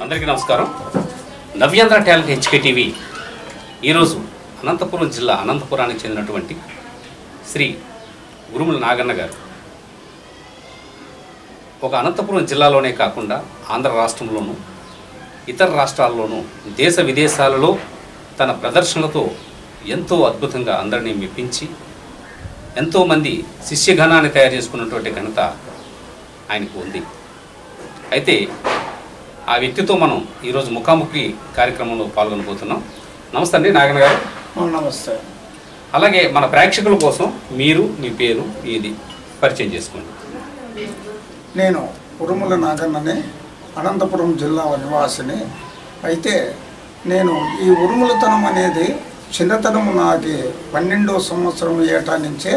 అందరికీ నమస్కారం. నవ్యాంధ్ర talent HK TV ఈరోజు అనంతపురం జిల్లా అనంతపురానికి చెందినటువంటి శ్రీ ఉరుముల నాగన్న గారు ఒక అనంతపురం జిల్లాలోనే కాకుండా ఆంధ్ర రాష్ట్రంలోనూ ఇతర రాష్ట్రాల్లోనూ దేశ విదేశాలలో తన ప్రదర్శనలతో ఎంతో అద్భుతంగా అందరినీ మెప్పించి ఎంతోమంది శిష్యగణాన్ని తయారు చేసుకున్నటువంటి ఘనత ఆయనకు ఉంది. అయితే ఆ వ్యక్తితో మనం ఈరోజు ముఖాముఖి కార్యక్రమంలో పాల్గొనబోతున్నాం. నమస్తే అండి నాగన్న గారు. నమస్తే. అలాగే మన ప్రేక్షకుల కోసం మీరు మీ పేరు ఇది పరిచయం చేసుకోండి. నేను ఉరుముల నాగన్నని, అనంతపురం జిల్లా నివాసిని. అయితే నేను ఈ ఉరుములతనం అనేది చిన్నతనం నాకి 12వ సంవత్సరం ఏటా నుంచే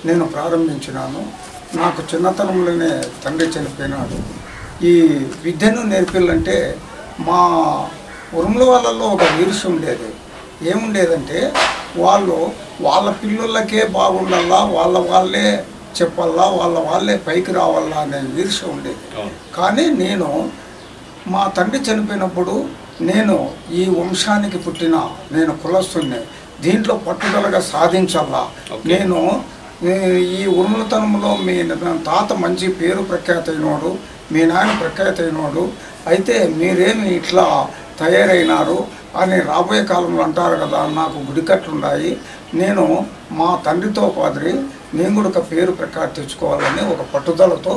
నేను ప్రారంభించినాను. నాకు చిన్నతనంలోనే తండ్రి చనిపోయినాడు. ఈ విద్యను నేర్పిల్లంటే మా ఉరుముల వాళ్ళల్లో ఒక ఈర్ష్య ఉండేది. ఏముండేదంటే వాళ్ళ పిల్లలకే బాగుండాలా, వాళ్ళే చెప్పాలా, వాళ్ళే పైకి రావాలా అనే ఈర్ష్య ఉండేది. కానీ మా తండ్రి చనిపోయినప్పుడు నేను ఈ వంశానికి పుట్టిన నేను కులస్తుని, దీంట్లో పట్టుదలగా సాధించాలా, నేను ఈ ఉరుములతనంలో మీ తాత మంచి పేరు ప్రఖ్యాత అయినవాడు, మీ నాయన ప్రఖ్యాత అయినవాడు, అయితే మీరేమి ఇట్లా తయారైనారు అని రాబోయే కాలంలో అంటారు కదా, నాకు గుడికట్లున్నాయి, నేను మా తండ్రితో పాదిరి నేను కూడా ఒక పేరు ప్రఖ్యాతి తెచ్చుకోవాలని ఒక పట్టుదలతో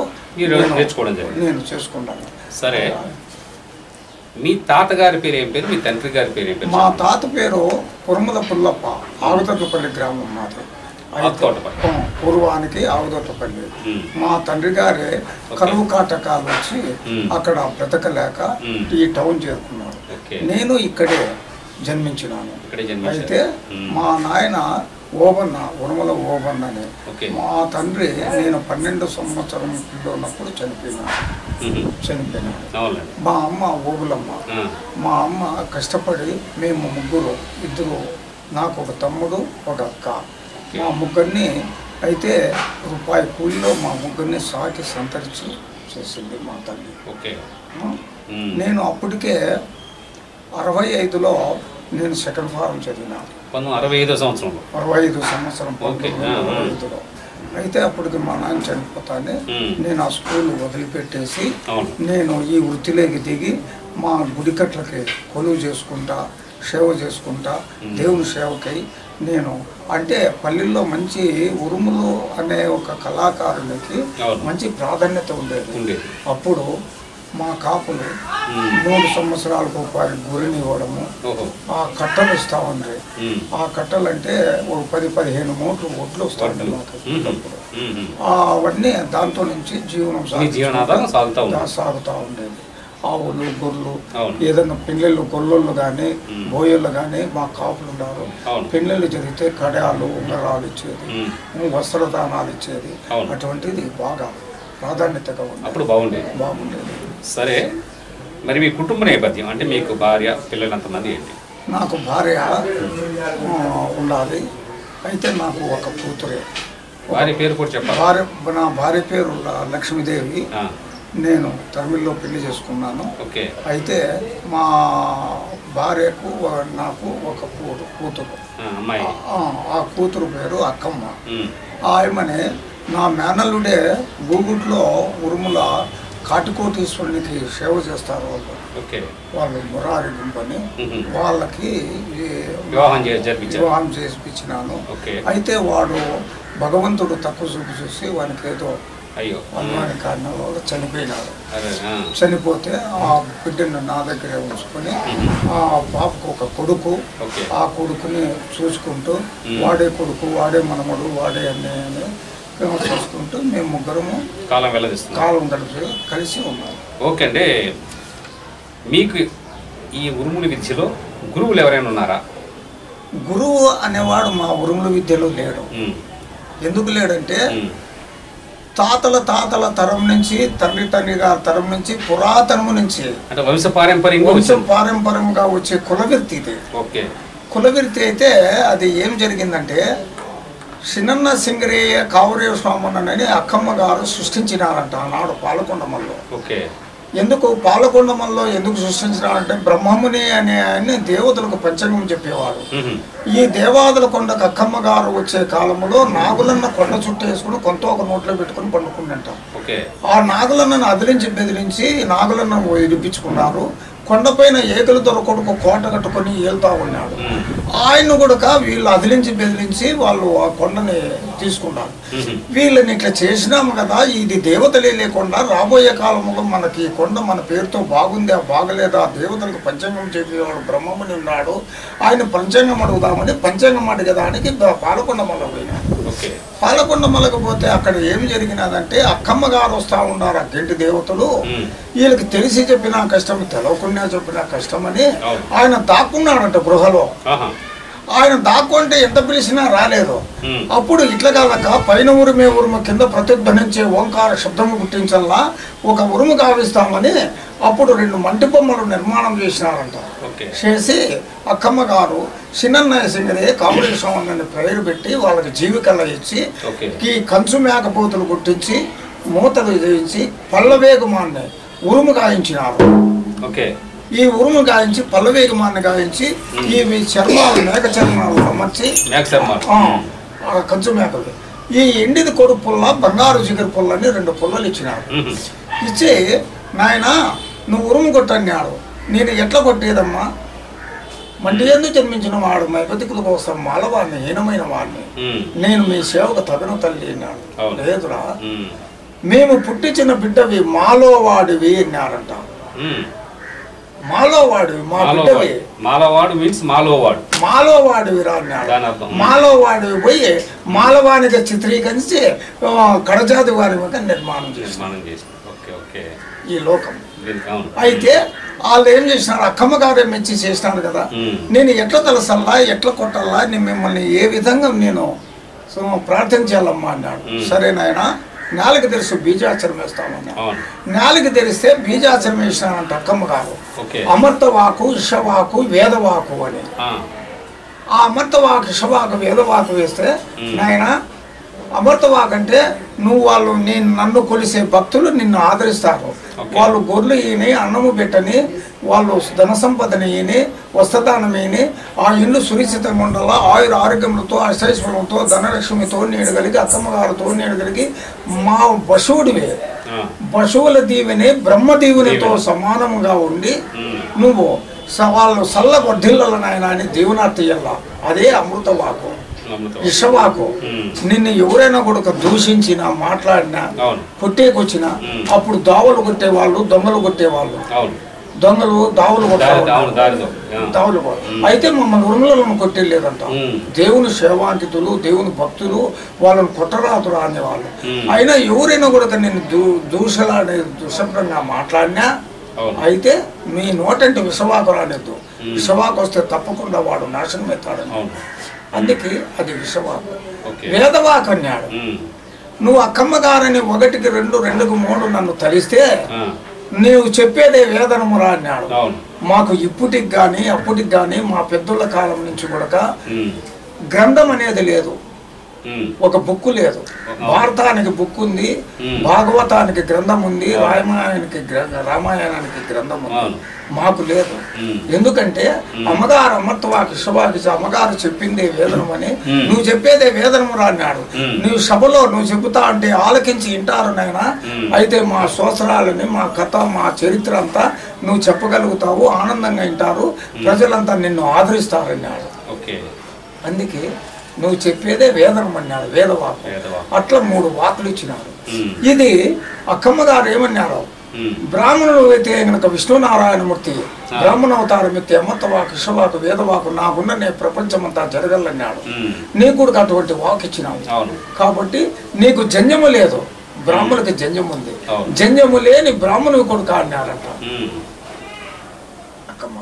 నేను చేసుకుంటాను. సరే, మీ తాతగారి పేరు ఏం పేరు, మీ తండ్రి గారి పేరు ఏం పేరు? మా తాత పేరు ఉరుముల పుల్లప్ప, ఆగుదొట్లపల్లి గ్రామం మాది, పూర్వానికి ఆవుదొట్టపల్లి. మా తండ్రి గారే కరువు కాటకాలు వచ్చి అక్కడ బ్రతకలేక ఈ టౌన్ చేరుకున్నారు. నేను ఇక్కడే జన్మించినాను. అయితే మా నాయన ఓబన్న, ఉరుముల ఓబన్న అని. మా తండ్రి నేను 12 సంవత్సరం ఉన్నప్పుడు చనిపోయినాడు. మా అమ్మ ఓబులమ్మ. మా అమ్మ కష్టపడి మేము ముగ్గురు, ఇద్దరు, నాకు ఒక తమ్ముడు ఒక అక్క, మా ముగ్గురిని అయితే రూపాయి కూలీలో మా ముగ్గురిని సాకి సంతరించి చేసింది మా తల్లి. నేను అప్పటికే 65లో నేను సెకండ్ ఫారం చదివినాను. 65 సంవత్సరంలో 1965లో. అయితే అప్పటికి మా నాన్న చనిపోతానే నేను ఆ స్కూల్ వదిలిపెట్టేసి నేను ఈ వృత్తిలోకి దిగి మా గుడికట్లకి కొలువు చేసుకుంటా, సేవ చేసుకుంటా, దేవుని సేవకై నేను అంటే పల్లెల్లో మంచి ఉరుములు అనే ఒక కళాకారునికి మంచి ప్రాధాన్యత ఉండేది. అప్పుడు మా కాపులు 3 సంవత్సరాలకు ఒకసారి గురిని ఇవ్వడము, ఆ కట్టలు ఇస్తా ఉండే. ఆ కట్టలు అంటే ఒక 10-15 మూటలు ఒడ్లు వస్తూ ఉండే అవన్నీ దాంతో నుంచి జీవనం సాగుతూ ఉండేది. ఆవులు, గొర్రెలు, ఏదన్నా పెళ్ళిళ్ళు, గొల్లలు కానీ బోయళ్ళు కానీ మా కాపులు ఉన్నారు. పెళ్ళిళ్ళు జరిగితే కడాలు, ఉంగరాలు ఇచ్చేది, వస్త్రదానాలు ఇచ్చేది. అటువంటిది బాగా ప్రాధాన్యతగా ఉంది. అప్పుడు బాగుండేది. సరే, మరి మీ కుటుంబ నేపథ్యం అంటే మీకు భార్య, పిల్లలు ఎంతమంది ఏంటి? నాకు భార్య ఉండాలి. అయితే నాకు ఒక కూతురే. భార్య పేరు కూడా చెప్పాలి. నా భార్య పేరు లక్ష్మీదేవి. నేను తమిళ్లో పెళ్లి చేసుకున్నాను. అయితే మా భార్యకు నాకు ఒక కూతురు. ఆ కూతురు పేరు అక్కమ్మ. ఆమెనే నా మేనల్లుడే గూగుట్లో ఉరుముల కాటికోటీశ్వరునికి సేవ చేస్తారు వాళ్ళు మురారి గుంపని. వాళ్ళకి వివాహం చేసిపించినాను. అయితే వాడు భగవంతుడు తక్కువ చూపు చూసి వానికి ఏదో అనుమాన కారణం వల్ల చనిపోయినాడు. చనిపోతే ఆ బిడ్డను నా దగ్గరే ఉంచుకొని ఆ పాపకు ఒక కొడుకు, ఆ కొడుకుని చూసుకుంటూ వాడే కొడుకు, వాడే మనమడు, వాడే అన్నయ్య చూసుకుంటూ మేము ముగ్గురము కాలం గడిపి కలిసి ఉన్నాము. ఓకే అండి. మీకు ఈ ఉరుముల విద్యలో గురువులు ఎవరైనా ఉన్నారా? గురువు అనేవాడు మా ఉరుముల విద్యలో లేడు. ఎందుకు లేడంటే తాతల తరం నుంచి, తండ్రి గారి తరం నుంచి, పురాతనము నుంచి అంటే వంశపారంపర్యంగా వచ్చే కులవృత్తి ఇది. కులవృత్తి అయితే అది ఏం జరిగిందంటే సినన్న సింగరేయ కావురేయ స్వామన్నని అక్కమ్మ గారు సృష్టించినారంట ఆనాడు పాలకొండమల్లో. ఎందుకు పాలకొండమల్లో ఎందుకు సృష్టించినాడంటే బ్రహ్మముని అనే ఆయన దేవతలకు పంచంగం చెప్పేవాడు. ఈ దేవాదుల కొండకు అక్కమ్మ గారు వచ్చే కాలంలో నాగులన్న కొండ చుట్టూ వేసుకుని కొంత ఒక నోట్లో పెట్టుకుని పండుకుంటాం. ఆ నాగులన్నను అదిలించి బెదిరించి నాగులన్న ఇడిపించుకున్నారు. కొండపైన ఏకలు దొరకొడుకు కోట కట్టుకొని ఏళ్తా ఉన్నాడు. ఆయన కూడా వీళ్ళు అదిలించి బెదిరించి వాళ్ళు ఆ కొండని తీసుకున్నారు. వీళ్ళని ఇట్లా చేసినాము కదా, ఇది దేవతలే లేకుండా రాబోయే కాలంలో మనకి కొండ మన పేరుతో బాగుందా బాగలేదా, దేవతలకు పంచాంగం చెప్పేవాడు బ్రహ్మముని ఉన్నాడు, ఆయన పంచాంగం అడుగుదామని పంచాంగం అడిగేదానికి పాలకొండమల్ల పోయినాడు. పాలకొండమలకు పోతే అక్కడ ఏం జరిగినదంటే అక్కమ్మ గారు వస్తూ ఉన్నారు ఆ గంటి దేవతలు. వీళ్ళకి తెలిసి చెప్పినా కష్టం, తెలవకుండా చెప్పినా కష్టమని ఆయన దాక్కున్నాడంట గృహలో. ఆయన దాక్కుంటే ఎంత పిలిచినా రాలేదు. అప్పుడు ఇట్లా కాదక పైన ఉరుమే ఉరుము కింద ప్రతిధ్వనించే ఓంకార శబ్దము గుర్తించల్లా ఒక ఉరుము గావిస్తామని అప్పుడు 2 మంటి బొమ్మలు నిర్మాణం చేసినారంట. చేసి అక్కమ్మ గారు చిన్నన్నయ్య సింగరే కాంబినేషన్ అని పేరు పెట్టి వాళ్ళకి జీవికల్లా ఇచ్చి ఈ కంచు మేకపోతులు గుర్తించి మూతలు చేయించి పల్లవేగమాన్ని ఉరుము గాయించినారు. ఈ ఉరుము గాయించి పల్లవేగమాన్ని గాయించి ఈ చర్మాలు మేక చర్మాలు అమర్చి కంచు మేకలు ఈ ఎండిది కొడు పుల్ల బంగారు జిగరు పుల్లని 2 పుల్లలు ఇచ్చినారు. ఇచ్చి నాయన నువ్వు ఉరుము కొట్టన్నాడు. నేను ఎట్లా కొట్టేదమ్మా, మంటి ఎందుకు జన్మించిన వాడు మైపతికుల కోసం మాలవాడిని హీనమైన వాడిని, నేను మీ సేవకు తగను తల్లి అన్నాడు. లేదురా, మేము పుట్టించిన బిడ్డవి మాలో వాడివి అన్నారంట. మాలోవాడివి మా బిడ్డవి, మాలోవాడు మీన్స్ మాలోవాడివి రా అన్నాడు. మాలోవాడివి పోయి మాలవాణిగా చిత్రీకరించి కడజాతి వారి మీద నిర్మాణం చేసి ఈ లోకం. అయితే వాళ్ళు ఏం చేసినారు, అక్కమ్మ గారే మెచ్చి చేసినారు కదా, నేను ఎట్లా తలసల్లా ఎట్లా కొట్టాలా, నేను మిమ్మల్ని ఏ విధంగా నేను ప్రార్థించాలమ్మా అన్నాడు. సరేనాయన నాలుగు తెరిసి బీజాచరం వేస్తామన్నా. నాలుగు తెరిస్తే బీజాచరం వేసినానంట అక్కమ్మ గారు. అమర్తవాకు ఇషవాకు వేదవాకు అని. ఆ అమర్తవాకు ఇషవాకు వేదవాకు వేస్తే నాయన అమర్తవాకు అంటే నువ్వు వాళ్ళు నన్ను కొలిసే భక్తులు నిన్ను ఆదరిస్తారు. వాళ్ళు గొర్రెలు ఈయని అన్నము పెట్టని, వాళ్ళు ధన సంపదని ఈయని, వస్త్రదానం ఈయని, ఆ ఇల్లు సురక్షితంగా ఉండాలా, ఆయుర ఆరోగ్యములతో అశైశ్వరంతో ధనలక్ష్మితో నీడు కలిగి అక్కమ్మ గారితో నీడు కలిగి మా పశువుడివే, పశువుల దీవెని బ్రహ్మ దీవెనితో సమానంగా ఉండి నువ్వు వాళ్ళు సల్ల గొడ్డిళ్ళ నాయన అని దీవెనార్తియ్యల్లా. అదే అమృతవాకు. ఇషవాకు నిన్ను ఎవరైనా కూడా దూషించినా మాట్లాడినా కొట్టేకొచ్చినా అప్పుడు దావులు కొట్టేవాళ్ళు, దొంగలు కొట్టేవాళ్ళు, దొంగలు దావులు దావులు. అయితే మమ్మల్ని ఉరుములను కొట్టేలేదంట. దేవుని సేవాంకితులు, దేవుని భక్తులు వాళ్ళని కొట్టరాతురా అనేవాళ్ళు. అయినా ఎవరైనా కూడా నేను దూషలాడే దుశబ్దంగా మాట్లాడినా అయితే మీ నోటంటే విషవాకు రాలేదు. విషవాకు వస్తే తప్పకుండా వాడు నాశనం అవుతాడని. అందుకే అది విషవాకు. వేదవాకు అన్నాడు, నువ్వు అక్కమ్మ గారని 1కి 2, 2కి 3 నన్ను తలిస్తే నీవు చెప్పేదే వేదనమురా అన్నాడు. మాకు ఇప్పటికి కానీ అప్పటికి కానీ మా పెద్దల కాలం నుంచి కూడా గ్రంథం అనేది లేదు, ఒక బుక్ లేదు. భారతానికి బుక్ ఉంది, భాగవతానికి గ్రంథం ఉంది, రామాయణానికి గ్రంథం ఉంది. మాకు లేదు. ఎందుకంటే అమ్మగారు అమర్తవాకి ఇషవాకి అమ్మగారు చెప్పిందే వేదనమని, నువ్వు చెప్పేదే వేదనము రా అన్నాడు. నువ్వు సభలో నువ్వు చెబుతా అంటే ఆలకించి వింటారు నాయన. అయితే మా స్తోత్రాలని, మా కథ, మా చరిత్ర అంతా నువ్వు చెప్పగలుగుతావు, ఆనందంగా వింటారు, ప్రజలంతా నిన్ను ఆదరిస్తారన్నాడు. అందుకే నువ్వు చెప్పేదే వేదనం అన్నాడు, వేదవాకు. అట్లా 3 వాకులు ఇచ్చినాడు. ఇది అక్కమ్మ గారు ఏమన్నారు, బ్రాహ్మణుడు అయితే కనుక విష్ణునారాయణమూర్తి బ్రాహ్మణ అవతారం ఎత్తి అమర్తవాకు ఇషవాకు వేదవాకు నాకున్న నే ప్రపంచమంతా జరగలన్నాడు. నీకు కూడా అటువంటి వాకు ఇచ్చినావు కాబట్టి నీకు జన్యము లేదు, బ్రాహ్మణుడికి జన్యము ఉంది. జన్యము లేని బ్రాహ్మణుడు కొడుకు అన్నారంట అక్కమ్మ.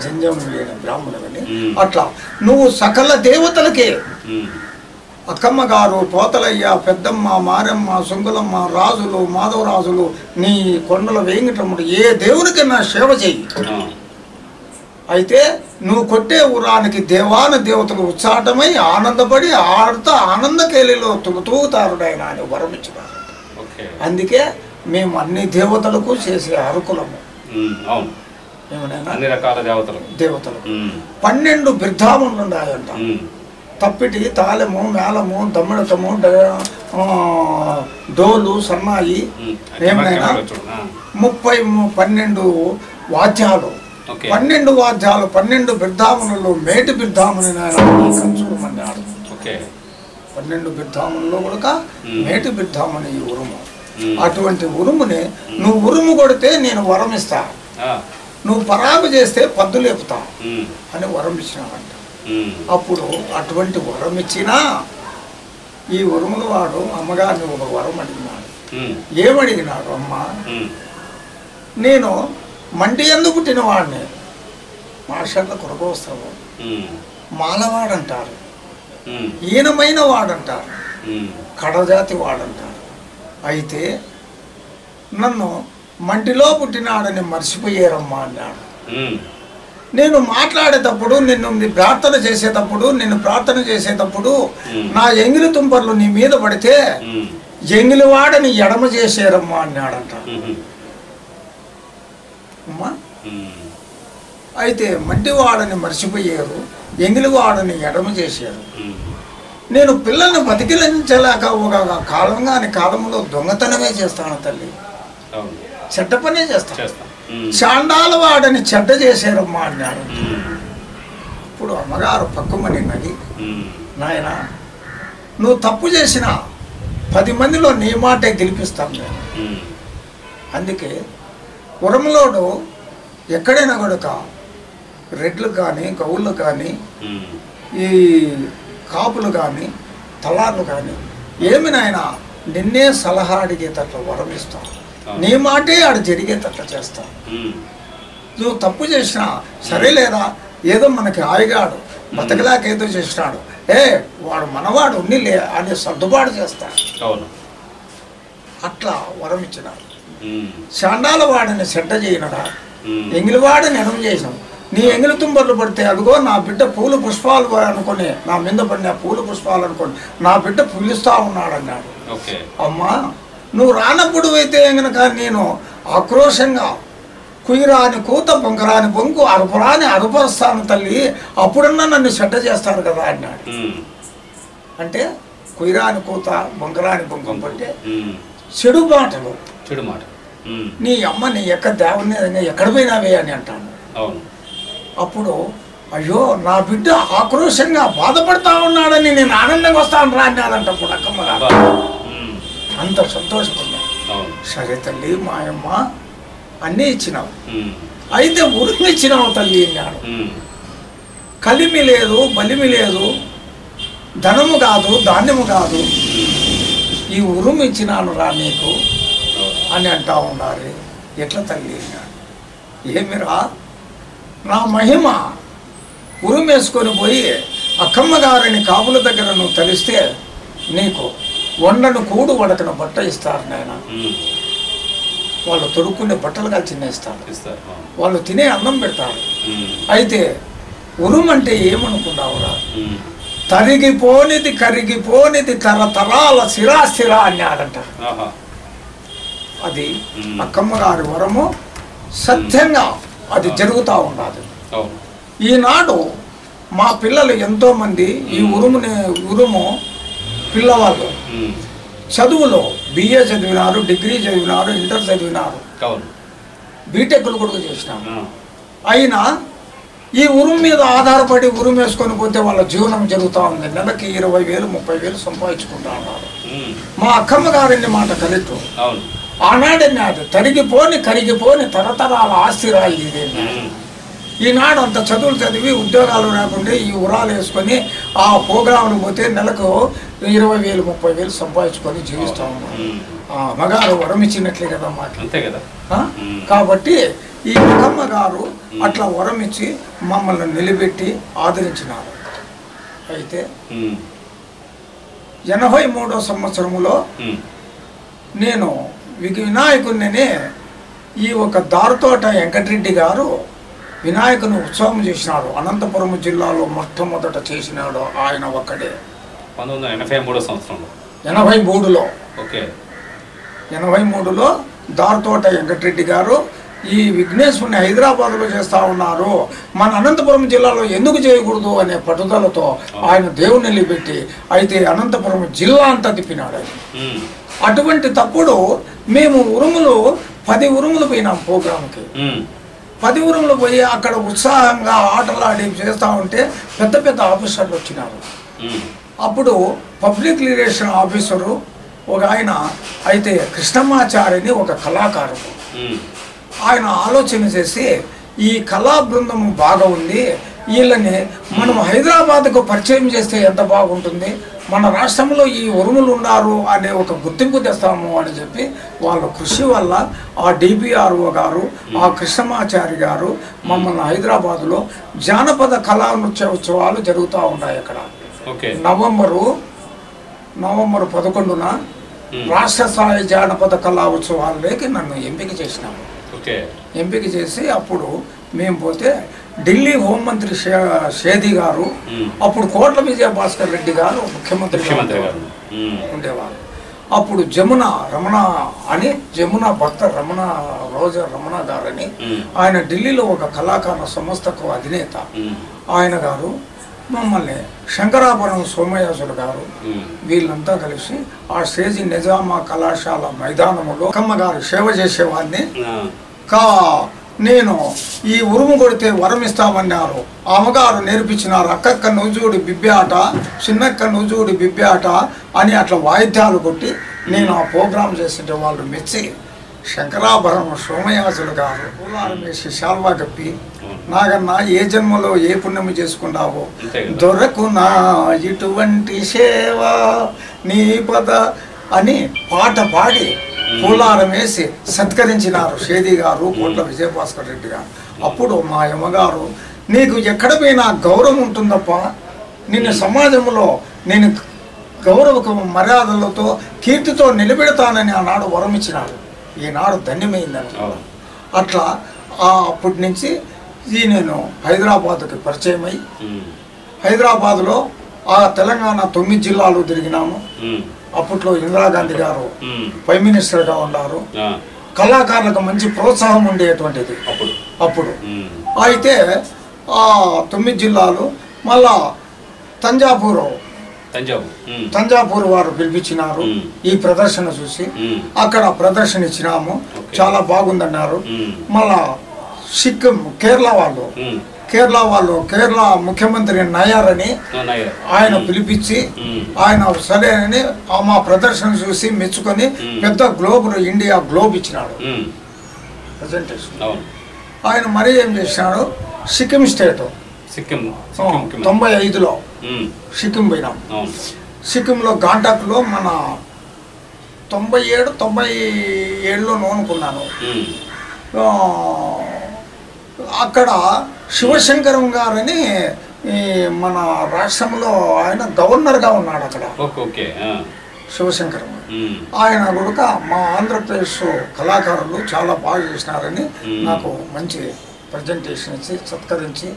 జంజం లేని బ్రాహ్మణులని. అట్లా నువ్వు సకల దేవతలకే అక్కమ్మ గారు, పోతలయ్య, పెద్దమ్మ, మారమ్మ, సుంగులమ్మ, రాజులు, మాధవరాజులు, నీ కొండల వేంకటముడు ఏ దేవునికైనా సేవ చెయ్యి. అయితే నువ్వు కొట్టే ఉరానికి దేవాన దేవతలు ఉచ్చాటమై ఆనందపడి ఆనంద కేలిలో తూగుతారుడైనా అని వరమిచ్చినారు. అందుకే మేము అన్ని దేవతలకు చేసే అరుకులము. అవును, అన్ని రకాల దేవతలు 12 బిర్ధాములు ఉన్నాయంట. తప్పిటి, తాళము, మేళము, దమ్మిడతము, డోలు, సన్నాయి, ఏమైనా 12 వాద్యాలు. 12 వాద్యాలు 12 బిర్ధాములలో మేటి బిర్ధాముని చూడమన్నాడు. 12 బిర్ధాములలో కూడా మేటి బిర్ధాముని ఈ ఉరుము. అటువంటి ఉరుముని నువ్వు ఉరుము కొడితే నేను వరం ఇస్తా, నువ్వు పరాగు చేస్తే పద్దు లేపుతా అని వరం ఇచ్చినాడంట. అప్పుడు అటువంటి వరం ఇచ్చినా ఈ ఉరుముల వాడు అమ్మగారిని ఒక వరం అడిగినాడు. ఏమడిగినాడు? అమ్మ, నేను మంటి ఎందు పుట్టిన వాడిని, మాషర్ల కొరకోస్తావు, మాలవాడంటారు, ఈనమైన వాడంటారు, కడజాతి వాడంటారు. అయితే నన్ను మంటిలో పుట్టినాడని మర్చిపోయారమ్మా అన్నాడు. నేను మాట్లాడేటప్పుడు, నిన్ను ప్రార్థన చేసేటప్పుడు నా ఎంగిలి తుంపర్లు నీ మీద పడితే ఎంగిలివాడని ఎడమ చేశారమ్మా అన్నాడంట. అమ్మా, అయితే మంటివాడని మర్చిపోయారు, ఎంగిలివాడని ఎడమ చేశారు. నేను పిల్లల్ని బతికించలేక ఒక కాలంలో దొంగతనమే చేస్తాను తల్లి, చెడ్డ పనే చేస్తాను, చాండాల వాడని చెడ్డ చేశారమ్మా అన్నాడు. ఇప్పుడు అమ్మగారు పక్కుమని నది, నాయన నువ్వు తప్పు చేసిన 10 మందిలో నీ మాటే గెలిపిస్తాం నేను. అందుకే ఉరమలోడు ఎక్కడైనా కూడా రెడ్లు కానీ, గౌళ్ళు కానీ, ఈ కాపులు కానీ, తలార్లు కానీ ఏమి నాయన నిన్నే సలహా అడిగేటట్లు వరం ఇస్తాం, నీ మాటే ఆడు జరిగేటట్లు చేస్తాం. నువ్వు తప్పు చేసినా సరేలేదా, ఏదో మనకి ఆయిగాడు బతకలేక ఏదో చేసినాడు, వాడు మనవాడు ఉన్నిలే అని సర్దుబాటు చేస్తాడు. అట్లా వరం ఇచ్చినాడు. చాండాల వాడిని సెడ్డ చేయనడా, ఎంగిలివాడిని ఎడం చేసినాం. నీ ఎంగిలి తుంబర్లు పడితే అదిగో నా బిడ్డ పూలు పుష్పాలు అనుకొని, నా మీద పడిన పూలు పుష్పాలు అనుకొని నా బిడ్డ పులిస్తా ఉన్నాడు అన్నాడు. అమ్మా, నువ్వు రానప్పుడు అయితే కనుక నేను ఆక్రోషంగా కుయ్యరాని కూత, బొంకరాని బొంకు, అరుపురాని అరుపరుస్తాను తల్లి, అప్పుడన్నా నన్ను చెడ్డ చేస్తాడు కదా అన్నాడు. అంటే కుయ్యరాని కూత, బొంకరాని బొంకు అంటే చెడు మాటలు. నీ అమ్మ నీ ఎక్కడ దేవుని ఎక్కడ పోయినావే అని అంటాను. అప్పుడు అయ్యో నా బిడ్డ ఆక్రోషంగా బాధపడతా ఉన్నాడని నేను ఆనందంగా వస్తాను రా అన్నాడంట. అప్పుడు అక్కమ్మ గారు అంత సంతోషపడ్డా. సరే తల్లి మాయమ్మ అన్నీ ఇచ్చినావు, అయితే ఉరుము ఇచ్చినావు తల్లి అన్నాడు. కలిమి లేదు, బలిమి లేదు, ధనము కాదు, ధాన్యము కాదు, ఈ ఉరుము ఇచ్చినాను రా నీకు అని అంటా ఉన్నారు. ఎట్లా తల్లి అన్నాడు. ఏమిరా, నా మహిమ ఉరుమేసుకొని పోయి అక్కమ్మ గారిని కాపుల దగ్గర నువ్వు తలిస్తే నీకు వండను కూడు వడకన బట్ట ఇస్తారు నాయన. వాళ్ళు తొడుక్కునే బట్టలు చిన్నేస్తారు, వాళ్ళు తినే అన్నం పెడతారు. అయితే ఉరుమంటే ఏమనుకున్నావురా, తరిగిపోనిది కరిగిపోనిది తరతరాల శిరాస్థిర అన్నాడంట. అది అక్కమ్మ గారి వరము, సత్యంగా అది జరుగుతూ ఉన్నది. ఈనాడు మా పిల్లలు ఎంతోమంది ఈ ఉరుము పిల్లవాళ్ళు చదువులో BA చదివినారు, డిగ్రీ చదివినారు, ఇంటర్ చదివినారు, బీటెక్లు కూడా చేసినారు. అయినా ఈ ఉరుము మీద ఆధారపడి ఉరుము వేసుకొని పోతే వాళ్ళ జీవనం జరుగుతూ ఉంది. నెలకి 20,000 30,000 సంపాదించుకుంటా ఉన్నారు. మా అక్కమ్మ గారిని మాట కరెక్టు. ఆనాడే అది తరిగిపోని కరిగిపోని తరతరాల ఆస్తిరాయి ఇది. ఈనాడు అంత చదువులు చదివి ఉద్యోగాలు లేకుండా ఈ ఉరాలు వేసుకొని ఆ ప్రోగ్రాంలు పోతే నెలకు 20,000 30,000 సంపాదించుకొని జీవిస్తూ ఉన్నాం. మగారు వరం ఇచ్చినట్లే కదా మాకు, అంతే కదా. కాబట్టి ఈ అక్కమ్మ గారు అట్లా వరం ఇచ్చి మమ్మల్ని నిలబెట్టి ఆదరించినారు. అయితే 83వ సంవత్సరములో నేను వినాయకుడిని ఈ ఒక దారుతోట వెంకటరెడ్డి గారు వినాయకుని ఉత్సవం చేసినాడు. అనంతపురం జిల్లాలో మొట్టమొదట చేసినాడు ఆయన ఒక్కడే. 1983 సంవత్సరంలో 83లో దార్తోట వెంకటరెడ్డి గారు ఈ విఘ్నేశ్వరుని హైదరాబాద్లో చేస్తూ ఉన్నారు, మన అనంతపురం జిల్లాలో ఎందుకు చేయకూడదు అనే పట్టుదలతో ఆయన దేవుణ్ణి నిలబెట్టి అయితే అనంతపురం జిల్లా అంతా తిప్పినాడు ఆయన. అటువంటి తప్పుడు మేము ఉరుములు 10 ఉరుములు పోయినాం ప్రోగ్రాంకి. 10 ఉరుములు పోయి అక్కడ ఉత్సాహంగా ఆటలాడి చేస్తూ ఉంటే పెద్ద పెద్ద ఆఫీసర్లు వచ్చినారు. అప్పుడు పబ్లిక్ రిలేషన్ ఆఫీసరు ఒక ఆయన అయితే కృష్ణమాచారిని ఒక కళాకారుడు, ఆయన ఆలోచన చేసి ఈ కళా బృందం బాగా ఉంది, వీళ్ళని మనం హైదరాబాద్కు పరిచయం చేస్తే ఎంత బాగుంటుంది, మన రాష్ట్రంలో ఈ ఉరుములు ఉన్నారు అనే ఒక గుర్తింపు తెస్తాము అని చెప్పి వాళ్ళ కృషి వల్ల ఆ డిపిఆర్ఓ గారు ఆ కృష్ణమాచారి గారు మమ్మల్ని హైదరాబాద్లో జానపద కళా నృత్యోత్సవాలు జరుగుతూ ఉన్నాయి. అక్కడ నవంబరు 11న రాష్ట్ర స్థాయి జానపద కళా ఉత్సవాలకి నన్ను ఎంపిక చేసినాము. ఎంపిక చేసి అప్పుడు మేము పోతే ఢిల్లీ హోంమంత్రి షేదీ గారు, అప్పుడు కోట్ల విజయభాస్కర్ రెడ్డి గారు ముఖ్యమంత్రి ఉండేవారు. అప్పుడు జమున రమణ అని జమున భక్త రమణ రోజా రమణ గారని ఆయన ఢిల్లీలో ఒక కళాకారుల సంస్థకు అధినేత ఆయన గారు మమ్మల్ని శంకరాపురం సోమయాసులు గారు వీళ్ళంతా కలిసి ఆ స్టేజి నిజామా కళాశాల మైదానములో అక్కమ్మ గారు సేవ చేసేవాడిని. నేను ఈ ఉరుము కొడితే వరం ఇస్తామన్నారు. అమ్మగారు నేర్పించినారు, అక్కక్క నుజూడి బిబ్బ్యాట, చిన్నక్క నుజూడి బిబ్బ్యాట అని అట్లా వాయిద్యాలు కొట్టి నేను ఆ ప్రోగ్రాం చేస్తుంటే వాళ్ళు మెచ్చి శంకరాభరణం సోమయాసులు గారు పూలారం వేసి శాల్వా కప్పి, నాగన్న ఏ జన్మలో ఏ పుణ్యము చేసుకున్నావో దొరకునా ఇటువంటి సేవ నీ పద అని పాట పాడి పూలారం వేసి సత్కరించినారు షేదీ గారు, కోట్ల విజయభాస్కర్ రెడ్డి గారు. అప్పుడు మా అమ్మగారు, నీకు ఎక్కడ పోయినా గౌరవం ఉంటుందప్ప, నిన్ను సమాజంలో నేను గౌరవ మర్యాదలతో కీర్తితో నిలబెడతానని ఆనాడు వరం ఇచ్చినాడు. ఈనాడు ధన్యమైందని. అట్లా అప్పటి నుంచి నేను హైదరాబాద్కి పరిచయం అయ్యి హైదరాబాద్లో ఆ తెలంగాణ 9 జిల్లాలు తిరిగినాము. అప్పట్లో ఇందిరాగాంధీ గారు ప్రైమ్ మినిస్టర్గా ఉన్నారు. కళాకారులకు మంచి ప్రోత్సాహం ఉండేటువంటిది అప్పుడు. అయితే ఆ 9 జిల్లాలు మళ్ళా తంజాపూర్ వారు పిలిపించినారు. ఈ ప్రదర్శన చూసి అక్కడ ప్రదర్శన ఇచ్చినాము, చాలా బాగుందన్నారు. మళ్ళా సిక్కిం కేరళ కేరళ ముఖ్యమంత్రి నయార్ అని ఆయన పిలిపించి ఆయన సరే అని మా ప్రదర్శన చూసి మెచ్చుకొని పెద్ద ఇండియా గ్లోబ్ ఇచ్చినాడు ప్రజెంటేషన్. ఆయన మరీ ఏం చేసినాడు, సిక్కిం స్టేట్ 95లో సిక్కిం పోయినాం. సిక్కింలో గాంటాక్లో మన 97లో నోనుకున్నాను. అక్కడ శివశంకరం గారని మన రాష్ట్రంలో ఆయన గవర్నర్గా ఉన్నాడు అక్కడ. శివశంకరం ఆయన కూడా మా ఆంధ్రప్రదేశ్ కళాకారులు చాలా బాగా చేసినారని నాకు మంచి ప్రజెంటేషన్ ఇచ్చి సత్కరించి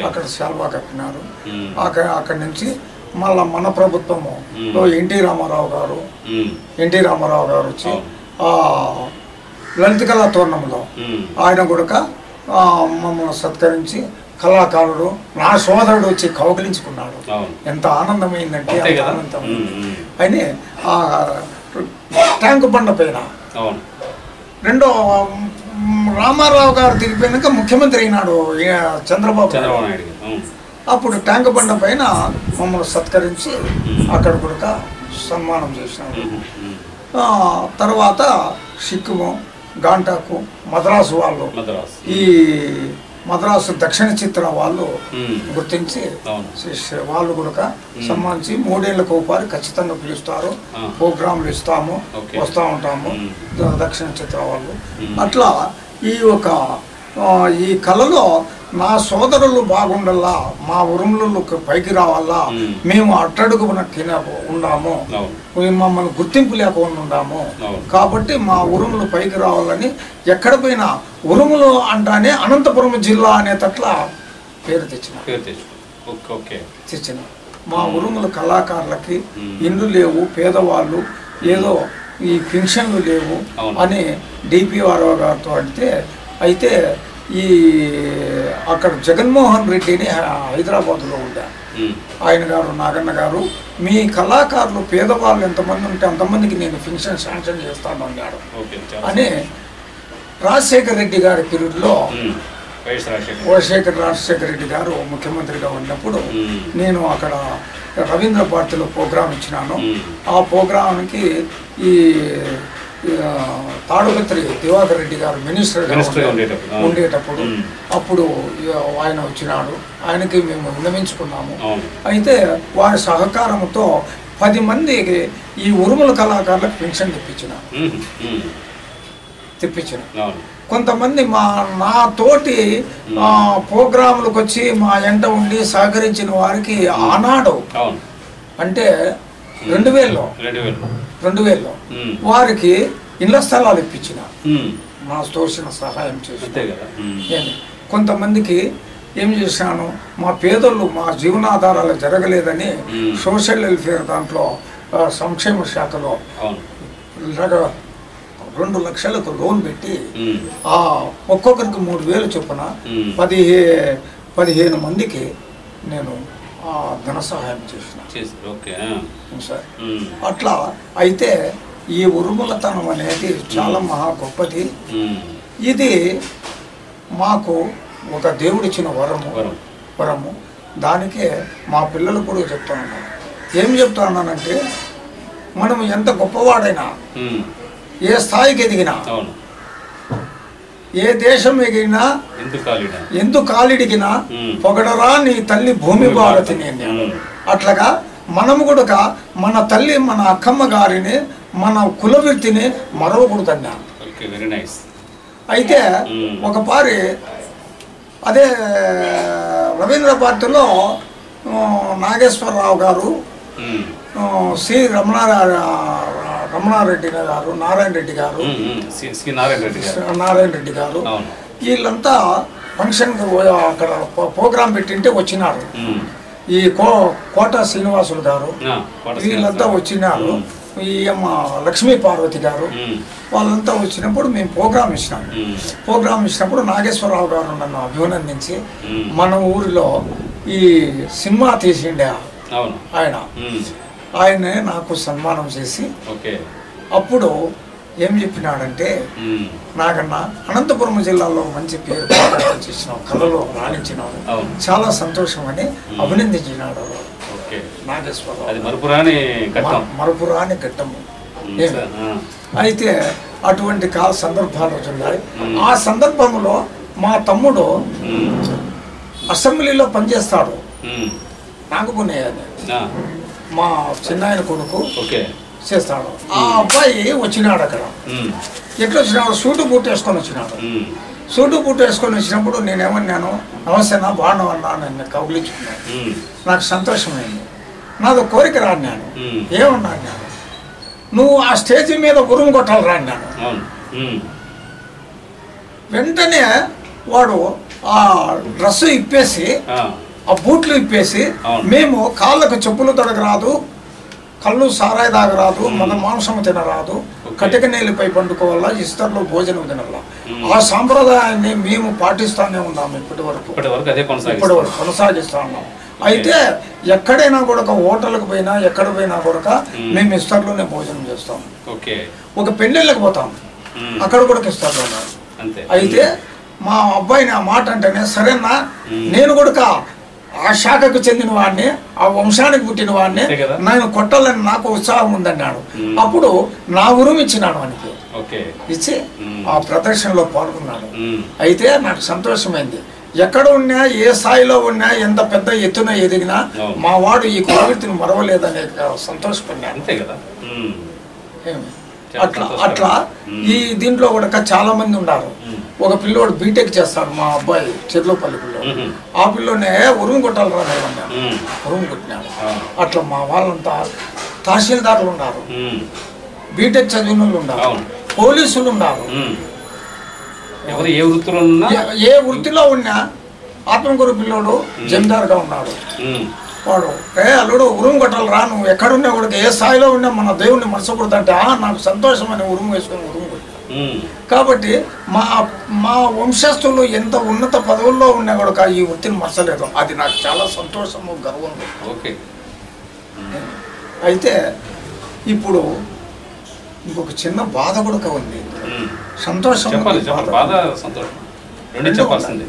అక్కడ శాల్వా కప్పినారు. అక్కడి నుంచి మళ్ళా మన ప్రభుత్వము ఎన్టీ రామారావు గారు వచ్చి లలిత కళా తోరణంలో ఆయన కూడా మమ్మల్ని సత్కరించి కళాకారుడు నా సోదరుడు వచ్చి కౌగిలించుకున్నాడు. ఎంత ఆనందమైందంటే ఆనందం. అని ఆ ట్యాంకు బండ పైన రెండో రామారావు గారు దిగిపోయినాక ముఖ్యమంత్రి అయినాడు చంద్రబాబు నాయుడు. అప్పుడు ట్యాంకు బండ పైన మమ్మల్ని సత్కరించి అక్కడ కూడా సన్మానం చేసినాడు. తర్వాత సిక్కిము, గాంటాకు, మద్రాసు వాళ్ళు, ఈ మద్రాసు దక్షిణ చిత్ర వాళ్ళు గుర్తించి వాళ్ళు కూడా సన్మానించి 3 ఏళ్ళకు ఒకసారి ఖచ్చితంగా పిలుస్తారు, ప్రోగ్రాంలు ఇస్తాము, వస్తూ ఉంటాము దక్షిణ చిత్ర వాళ్ళు. అట్లా ఈ కళలో నా సోదరులు బాగుండల్లా, మా ఉరుములకు పైకి రావాలా, మేము అట్టడుగున ఉన్నాము, మమ్మల్ని గుర్తింపు లేకుండా ఉన్నాము కాబట్టి మా ఉరుములు పైకి రావాలని ఎక్కడ పోయినా ఉరుములు అంటానే అనంతపురం జిల్లా అనేటట్ల పేరు తెచ్చిన. మా ఉరుముల కళాకారులకి ఇండ్లు లేవు, పేదవాళ్ళు ఏదో ఈ పెన్షన్లు లేవు అని డిపిఆర్ఓ గారితో అయితే ఈ అక్కడ జగన్మోహన్ రెడ్డిని హైదరాబాద్లో ఉండే ఆయన గారు నాగన్న గారు మీ కళాకారులు పేదవాళ్ళు ఎంతమంది ఉంటే అంతమందికి నేను పెన్షన్ శాంక్షన్ చేస్తాను అన్నాడు అని రాజశేఖర రెడ్డి గారి పీరియడ్లో రాజశేఖర రెడ్డి గారు ముఖ్యమంత్రిగా ఉన్నప్పుడు నేను అక్కడ రవీంద్ర భారతిలో ప్రోగ్రాం ఇచ్చినాను. ఆ ప్రోగ్రాంకి ఈ తాడుపత్రి దివాకర్ రెడ్డి గారు మినిస్టర్గా ఉండేటప్పుడు అప్పుడు ఆయన వచ్చినాడు. ఆయనకి మేము విన్నవించుకున్నాము. అయితే వారి సహకారంతో 10 మందికి ఈ ఉరుముల కళాకారులకు పెన్షన్ తెప్పించిన కొంతమంది నా తోటి ప్రోగ్రాములకు వచ్చి మా ఎంట ఉండి సహకరించిన వారికి ఆనాడు అంటే 2000లో వారికి ఇళ్ల స్థలాలు ఇప్పించిన నా తోచిన సహాయం చేసి కొంతమందికి ఏం చేశాను, మా పేదలు మా జీవనాధారాలు జరగలేదని సోషల్ వెల్ఫేర్ దాంట్లో సంక్షేమ శాఖలో 2 లక్షలకు లోన్ పెట్టి ఒక్కొక్కరికి 3000 చొప్పున 15 మందికి నేను ధన సహాయం చేసిన సార్. అట్లా అయితే ఈ ఉరుములతనం అనేది చాలా మహా గొప్పది. ఇది మాకు ఒక దేవుడిచ్చిన వరము. దానికే మా పిల్లలు కూడా చెప్తాను. ఏం చెప్తానంటే మనం ఎంత గొప్పవాడైనా ఏ స్థాయికి ఎదిగినా ఏ దేశం ఎగిరినా ఎందుకు కాలిడిగినా పొగడరా నీ తల్లి భూమి భారతిని. అట్లాగా మనము కూడా మన తల్లి మన అక్కమ్మ గారిని మన కులవృత్తిని మరవకూడదన్నా. అయితే ఒకపారి అదే రవీంద్ర భారతిలో నాగేశ్వరరావు గారు శ్రీ రమణారెడ్డి గారు నారాయణ రెడ్డి గారు వీళ్ళంతా ఫంక్షన్ అక్కడ ప్రోగ్రాం పెట్టింటే వచ్చినారు. ఈ కోట శ్రీనివాసులు గారు వీళ్ళంతా వచ్చినారు. ఈ అమ్మ లక్ష్మీ పార్వతి గారు వాళ్ళంతా వచ్చినప్పుడు మేము ప్రోగ్రాం ఇచ్చినప్పుడు నాగేశ్వరరావు గారు నన్ను అభినందించి మన ఊరిలో ఈ సినిమా తీసిండే ఆయనే నాకు సన్మానం చేసి అప్పుడు ఏం చెప్పినాడంటే నాకన్నా అనంతపురం జిల్లాలో మంచి పేరు చేసినావు, కళలో రాణించినావు, చాలా సంతోషం అని అభినందించినాడు నాగేశ్వరరావు. మరపురాని ఘట్టము. అయితే అటువంటి సందర్భాలు ఉన్నాయి. ఆ సందర్భంలో మా తమ్ముడు అసెంబ్లీలో పనిచేస్తాడు, నాగపునేయని మా చిన్నాయన కొడుకు చేస్తాడు. ఆ అబ్బాయి వచ్చినాడు. అక్కడ ఎట్లా వచ్చినాడు, సూటు బూట్ వేసుకొని వచ్చినాడు. సూటు బూట్ వేసుకొని వచ్చినప్పుడు నేనేమన్నాను, నమస్తేనా బాగున్నావన్నా నన్ను కౌగిలించుకున్నాను. నాకు సంతోషమైంది. నాదో కోరిక రాన్నాను. ఏమన్నా అన్నాను, నువ్వు ఆ స్టేజ్ మీద ఉరుము కొట్టాలి రాన్నాను. వెంటనే వాడు ఆ డ్రెస్సు ఇప్పేసి ఆ బూట్లు ఇప్పేసి మేము కాళ్ళకు చెప్పులు తొడగరాదు, కళ్ళు సారాయి తాగరాదు, మన మాంసము తినరాదు, కటిక నీళ్ళపై పండుకోవాలా, ఇస్తర్లో భోజనం తినాలా, ఆ సాంప్రదాయాన్ని మేము పాటిస్తానే ఉన్నాము ఇప్పటి వరకు కొనసాగిస్తా ఉన్నాం. అయితే ఎక్కడైనా కూడా హోటల్కి పోయినా ఎక్కడ పోయినా కూడా మేము ఇస్తర్లోనే భోజనం చేస్తాం. ఒక పెళ్ళిళ్ళకి పోతాం, అక్కడ కూడా ఇస్తర్లో ఉన్నారు. అయితే మా అబ్బాయిని ఆ మాట అంటేనే సరేనా, నేను కూడా ఆ శాఖకు చెందిన వాడిని, ఆ వంశానికి పుట్టిన వాడిని, నేను కొట్టాలని నాకు ఉత్సాహం ఉందన్నాడు. అప్పుడు నా ఉరుము ఇచ్చినాడు వానికి, ఇచ్చి ఆ ప్రదర్శనలో పాల్గొన్నాడు. అయితే నాకు సంతోషమైంది. ఎక్కడ ఉన్నా, ఏ స్థాయిలో ఉన్నా, ఎంత పెద్ద ఎత్తున ఎదిగినా మా వాడు ఈ కులవృత్తిని మరవలేదనే సంతోషపడ్డాను. అట్లా ఈ దీంట్లో కూడా చాలా మంది ఉన్నారు. ఒక పిల్లోడు బీటెక్ చేస్తాడు, మా అబ్బాయి చెర్లోపల్లి పిల్లోడు. ఆ పిల్లోనే ఉరుము కొట్టాలి రాన్నాడు, ఉరుము కొట్టినాడు. అట్లా మా వాళ్ళంతా తహసీల్దారులు ఉన్నారు, బీటెక్ చదివిన వాళ్ళు ఉన్నారు, పోలీసులు ఉన్నారు. ఏ వృత్తిలో ఉన్నా ఆత్మగురు పిల్లోడు జమీదారుగా ఉన్నాడు. వాడు అల్లుడు ఉరుము కొట్టాలరా, నువ్వు ఎక్కడున్నా కూడా ఏ స్థాయిలో ఉన్నా మన దేవుణ్ణి మరచకూడదంటే నాకు సంతోషమని ఉరుము వేసుకొని ఉరుము కొట్టాను. కాబట్టి మా వంశస్థులు ఎంత ఉన్నత పదవుల్లో ఉన్నా కూడా ఈ వృత్తిని మరచలేదు. అది నాకు చాలా సంతోషము, గర్వం. ఓకే. అయితే ఇప్పుడు ఇంకొక చిన్న బాధ కూడా ఉంది. సంతోషం, బాధ, సంతోషం రెండు చెప్పాల్సింది.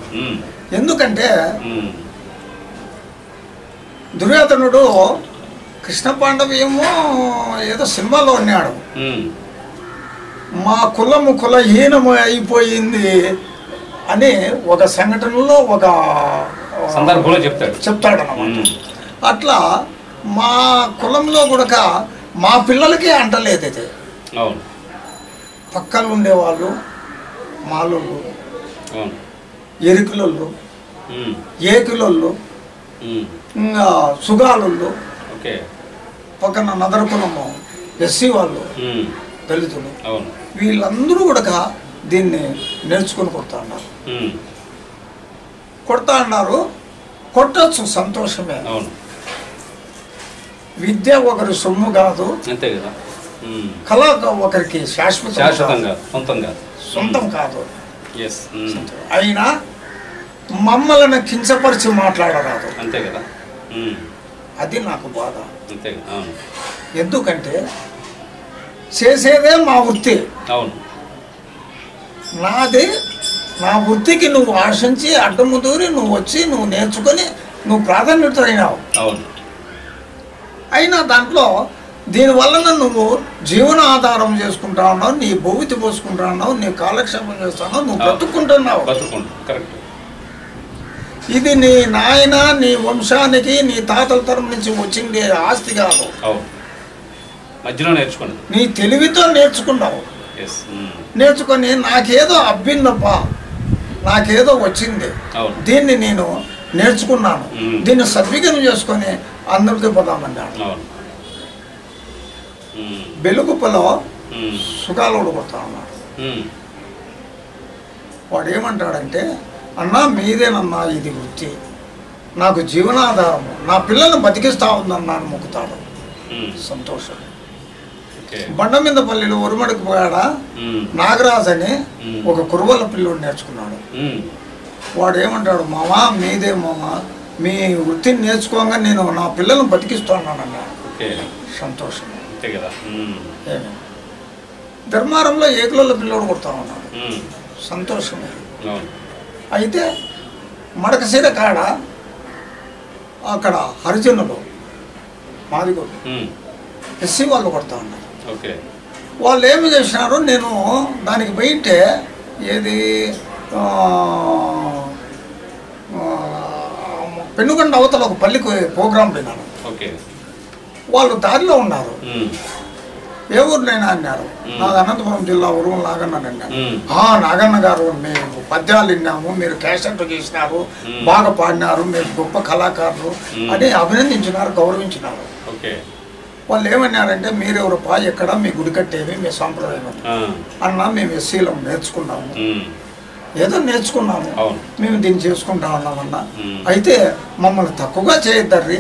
ఎందుకంటే దుర్యోధనుడు కృష్ణ పాండవ ఏదో సినిమాలో ఉన్నాడు, మా కులము కులహీనము అయిపోయింది అని ఒక సంఘటనలో ఒక సందర్భంలో చెప్తాడు అన్నమాట. అట్లా మా కులంలో కూడా మా పిల్లలకి అంటలేదు. అయితే పక్కన ఉండేవాళ్ళు మాలోళ్ళు, ఎరుకులోళ్ళు, ఏకులోళ్ళు, ఇంకా సుగాలోళ్ళు, పక్కన నదర కులము ఎస్సీ వాళ్ళు, దళితులు, వీళ్ళందరూ కూడా దీన్ని నేర్చుకుని కొడతా అన్నారు. కొట్టచ్చు, సంతోషమే. విద్య ఒకరి సొమ్ము కాదు, అంతే కదా. కళ ఒకరికి సొంతం కాదు. అయినా మమ్మల్ని కించపరిచి మాట్లాడరాదు, అంతే కదా. అది నాకు బాధ. ఎందుకంటే చేసేదే మా వృత్తి, నాది. నా వృత్తికి నువ్వు ఆశించి అడ్డము దూరి నువ్వు వచ్చి నువ్వు నేర్చుకొని నువ్వు ప్రాధాన్యత అయినావు. అయినా దాంట్లో దీనివలన నువ్వు జీవన ఆధారం చేసుకుంటా ఉన్నావు, నీ భూమితి పోసుకుంటా ఉన్నావు, నీ కాలక్షేపం చేస్తున్నావు, నువ్వు బ్రతుక్కుంటున్నావు. ఇది నీ నాయన నీ వంశానికి నీ తాతల తరం నుంచి వచ్చింది ఆస్తి కాదు, మధ్యలో నేర్చుకుని నీ తెలివితో నేర్చుకున్నావు. నేర్చుకొని నాకేదో అబ్బిందప్ప, నాకేదో వచ్చింది, దీన్ని నేను నేర్చుకున్నాను, దీన్ని సద్వినియోగం చేసుకొని అందరికీ పోదామన్నాడు. బెలుగుప్పలో సుఖాలోడు కొడతా ఉన్నాడు. వాడు ఏమంటాడంటే, అన్నా మీదేనన్నా ఇది వృత్తి, నాకు జీవనాధారము, నా పిల్లల్ని బతికిస్తా ఉందన్నాను మొక్కుతాడు. సంతోషం. బండ మీద పల్లిలో ఉరుమడికి పోయాడా నాగరాజు అని ఒక కురువల పిల్లోడు నేర్చుకున్నాడు. వాడు ఏమంటాడు, మామా మీదే మామా, మీ వృత్తిని నేర్చుకోగా నేను నా పిల్లల్ని బతికిస్తున్నానన్నా. సంతోషం. ధర్మారంలో ఏకుల పిల్లోడు కొడతా ఉన్నాడు. సంతోషమే. అయితే మడకసీర కాడ అక్కడ హరిజనులు మాదిగోడు ఎస్సీ వాళ్ళు కొడతా ఉన్నారు. వాళ్ళు ఏమి చేసినారు, నేను దానికి పోయింటే ఏది పెనుగొండ అవతల ఒక పల్లికి ప్రోగ్రాం పోయినాను. వాళ్ళు దారిలో ఉన్నారు. ఏ ఊరినైనా అన్నారు. నాది అనంతపురం జిల్లా ఉరుము నాగన్న అన్నారు. నాగన్న గారు మేము పద్యాలు విన్నాము, మీరు క్యాసెట్ చేసినారు, బాగా పాడినారు, మీరు గొప్ప కళాకారులు అని అభినందించినారు, గౌరవించినారు. వాళ్ళు ఏమన్నారంటే, మీరెవరు పా, ఎక్కడ మీ గుడి కట్టేవి, మీ సాంప్రదాయం అన్నా, మేము ఎస్సీలో నేర్చుకున్నాము, ఏదో నేర్చుకున్నాము, మేము దీన్ని చేసుకుంటా ఉన్నామన్నా. అయితే మమ్మల్ని తక్కువగా చేయొద్దని,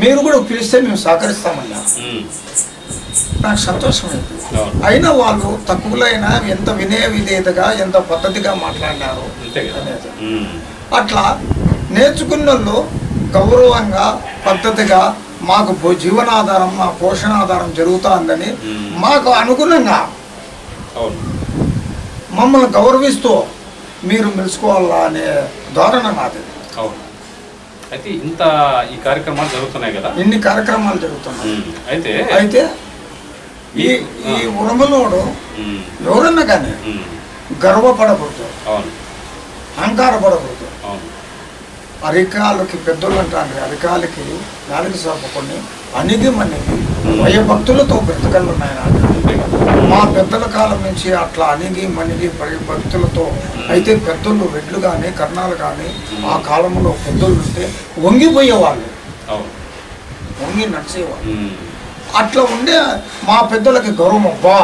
మీరు కూడా పిలిస్తే మేము సహకరిస్తామన్నా. నాకు సంతోషమైంది. అయినా వాళ్ళు తక్కువలైనా ఎంత వినయ విధేయతగా ఎంత పద్ధతిగా మాట్లాడినారు అనేది. అట్లా నేర్చుకున్న వాళ్ళు గౌరవంగా పద్ధతిగా మాకు జీవనాధారం, మా పోషణాధారం జరుగుతుందని మాకు అనుగుణంగా మమ్మల్ని గౌరవిస్తూ మీరు మెలుసుకోవాలా అనే ధోరణ నాది. అయితే ఇంత ఈ కార్యక్రమాలు జరుగుతున్నాయి కదా, ఇన్ని కార్యక్రమాలు జరుగుతున్నాయి. అయితే ఈ ఉరుములోడు ఎవరన్నా కానీ గర్వపడకూడదు, అహంకారపడకూడదు. అరికాలకి పెద్దోళ్ళు అంటారు, అరికాలకి నాలుగు సాపుకొని అణిగి మణిగి భయభక్తులతో బ్రతకలు ఉన్నాయి. మా పెద్దల కాలం నుంచి అట్లా అణిగి మణిగి భక్తులతో. అయితే పెద్దోళ్ళు రెడ్లు కానీ కర్ణాలు కానీ ఆ కాలంలో పెద్దోళ్ళు ఉంటే వంగిపోయేవాళ్ళు, వంగి నడిచేవాళ్ళు. అట్లా ఉండే మా పెద్దలకి గౌరవం. అబ్బా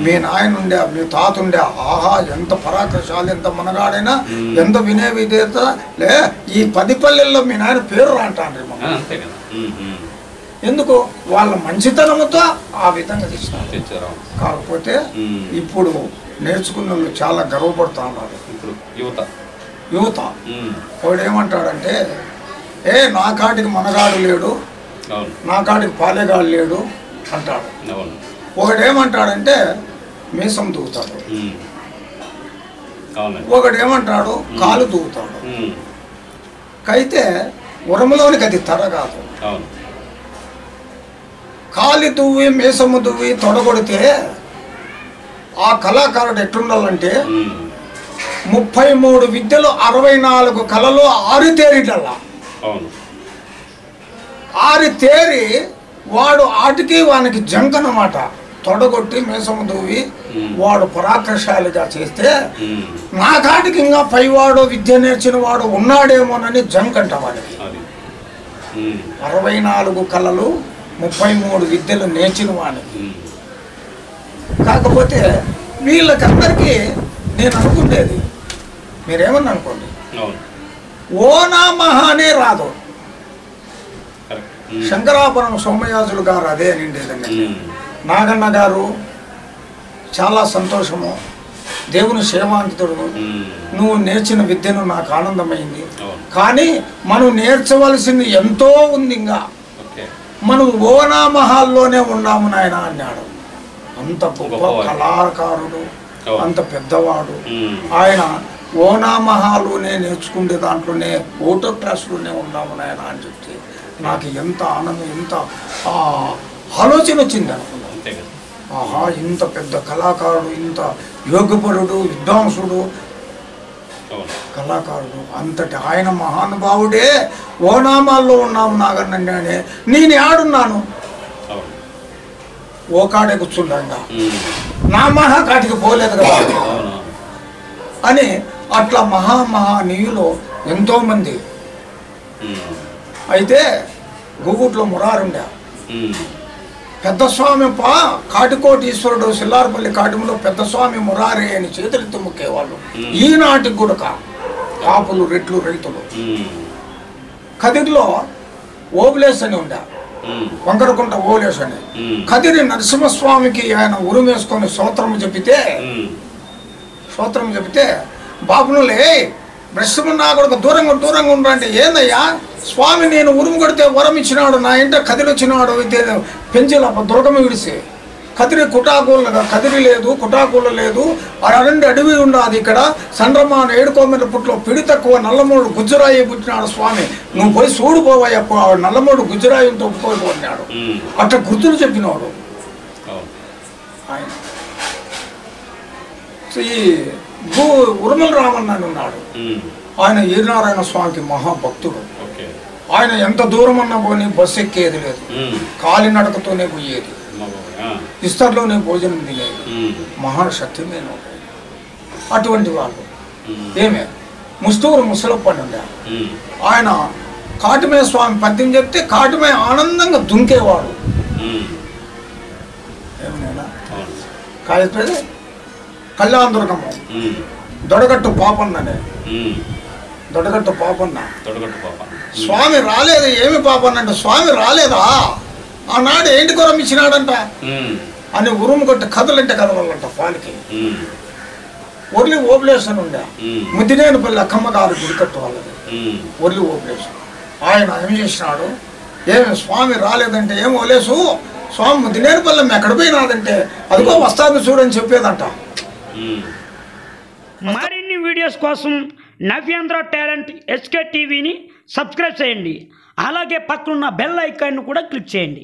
మీ నాయన ఉండే మీ తాత ఉండే ఆహా ఎంత పరాక్రశాలి ఎంత మనగాడైనా ఎంత వినయ విధేయత లే ఈ 10 పల్లెల్లో మీ నాయన పేరు అంటాను ఎందుకు వాళ్ళ మంచితనంతో ఆ విధంగా తెచ్చినారు. కాకపోతే ఇప్పుడు నేర్చుకున్న వాళ్ళు చాలా గర్వపడుతూ ఉన్నారు. యువత వాడు ఏమంటాడంటే నా కాటికి మనగాడు లేడు, నా కాటికి పాలేగాడు లేడు అంటాడు. ఒకడేమంటాడంటే మీసం దూగుతాడు, ఒకడేమంటాడు కాలు దూగుతాడు. అయితే ఉరములోనికి అది తర కాదు. కాలి దువ్వి మీసము దువ్వి తొడగొడితే ఆ కళాకారుడు ఎట్లుండాలంటే 33 విద్యలు 64 కళలు ఆరితేరిటల్లా ఆరితేరి వాడు ఆటికి వానికి జంకనమాట. తొడగొట్టి మీసము దువ్వి వాడు పరాక్రశాలిగా చేస్తే నా కాటికి ఇంకా పైవాడు విద్య నేర్చిన వాడు ఉన్నాడేమోనని జంకంట వాడికి. 64 కళలు 33 విద్యలు నేర్చిన వాడికి. కాకపోతే వీళ్ళకందరికీ నేను అనుకునేది మీరేమన్నా అనుకోండి ఓనా మహా అనే రాదు. శంకరాపురం సోమయాజులు గారు అదే నిండేదండి. నాగన్న గారు చాలా సంతోషము, దేవుని సేవాంకితుడు, నువ్వు నేర్చిన విద్యను నాకు ఆనందమైంది. కానీ మనం నేర్చవలసింది ఎంతో ఉంది, ఇంకా మనం ఓనా మహాల్లోనే ఉన్నాము నాయన అన్నాడు. అంత గొప్ప కళాకారుడు, అంత పెద్దవాడు ఆయన. ఓనా మహాలునే నేర్చుకుంటే దాంట్లోనే ఓటో క్లాసులోనే ఉన్నాము నాయన అని చెప్తే నాకు ఎంత ఆనందం, ఎంత ఆలోచన వచ్చింది అనుకున్నాను. ఆహా ఇంత పెద్ద కళాకారుడు, ఇంత యోగపరుడు, విద్వాంసుడు, కళాకారుడు అంతటి ఆయన మహానుభావుడే ఓనామాల్లో ఉన్నాము నాగన్నండి అని నేను ఆడున్నాను. ఓ కాడే కూర్చుంటా నా మహాకాటికి పోలేదు కదా అని అట్లా మహానీయులు ఎంతోమంది. అయితే గుగుట్లో మురారుండే పెద్దస్వామి కాటికోటీశ్వరుడు సిల్లారపల్లి కాటిములో పెద్దస్వామి మురారి అని చేతులెత్తి ముక్కేవాళ్ళు. ఈనాటికి కూడా కాపులు రెట్లు రైతులు. కదిరిలో ఓబులేస్ అని ఉండే, వంకరకుంట ఓబులేస్ అని. కదిరి నరసింహస్వామికి ఆయన ఉరుమేసుకొని స్తోత్రం చెబితే బాబునులే బ్రష్మన్నా కూడా దూరంగా ఉండంటే ఏందయ్యా స్వామి నేను ఉరుము కొడితే వరం ఇచ్చినాడు, నా ఇంట కదిరి వచ్చినాడు, పెంచిల దుర్గమ విడిసి కదిరి కదిరి లేదు, కుటాకూల లేదు, అరండి అడవి ఉండదు. ఇక్కడ సండ్రమాన 7 కోమెల పుట్లో పిడి తక్కువ నల్లమూడు గుజ్జరాయి పుట్టినాడు స్వామి, నువ్వు పోయి చూడుపోవయ్య నల్లమూడు గుజ్జరాయితో పోయిపోయినాడు. అట్లా గుర్తులు చెప్పినాడు ఆయన. ఈ ఉరుమల రామన్న ఉన్నాడు, ఆయన ఈనారాయణ స్వామికి మహాభక్తుడు. ఆయన ఎంత దూరం అన్నా పోనీ బస్సు ఎక్కేది లేదు, కాలినడకతోనే పోయేది, ఇస్తర్లోనే భోజనం తినేది, మహాశక్తిమైన అటువంటి వాళ్ళు. ముస్తూరు ముసలప్పని ఉండారు. ఆయన కాటుమే స్వామి పద్యం చెప్తే కాటుమే ఆనందంగా దుంకేవాడు. ఏమైనా కాయత్రేది కళ్యాణదుర్గమ్మ దొడగట్టు పాపన్ననే, దొడగట్టు పాపన్న స్వామి రాలేదు. ఏమి పాపన్న అంటే స్వామి రాలేదా ఆనాడు ఏంటి కొరం ఇచ్చినాడంట అని ఉరుము కొట్టి కథలంటే కదవాలంట పాలికి. ఒర్లి ఓబులేషన్ ఉండే ముద్దినేనిపల్లి అక్కమ్మ గారు గుడికట్టు వాళ్ళది ఒర్లి ఓబులేషన్. ఆయన ఏం చేసినాడు, ఏమి స్వామి రాలేదంటే ఏం ఓలేసు స్వామి ముద్దినేనిపల్లి ఎక్కడ పోయినాదంటే అదిగో వస్తాను చూడని చెప్పేదంట. మరిన్ని వీడియోస్ కోసం నవ్యాంధ్ర టాలెంట్ SK టీవీని సబ్స్క్రైబ్ చేయండి. అలాగే పక్కనున్న బెల్ ఐకాన్ను కూడా క్లిక్ చేయండి.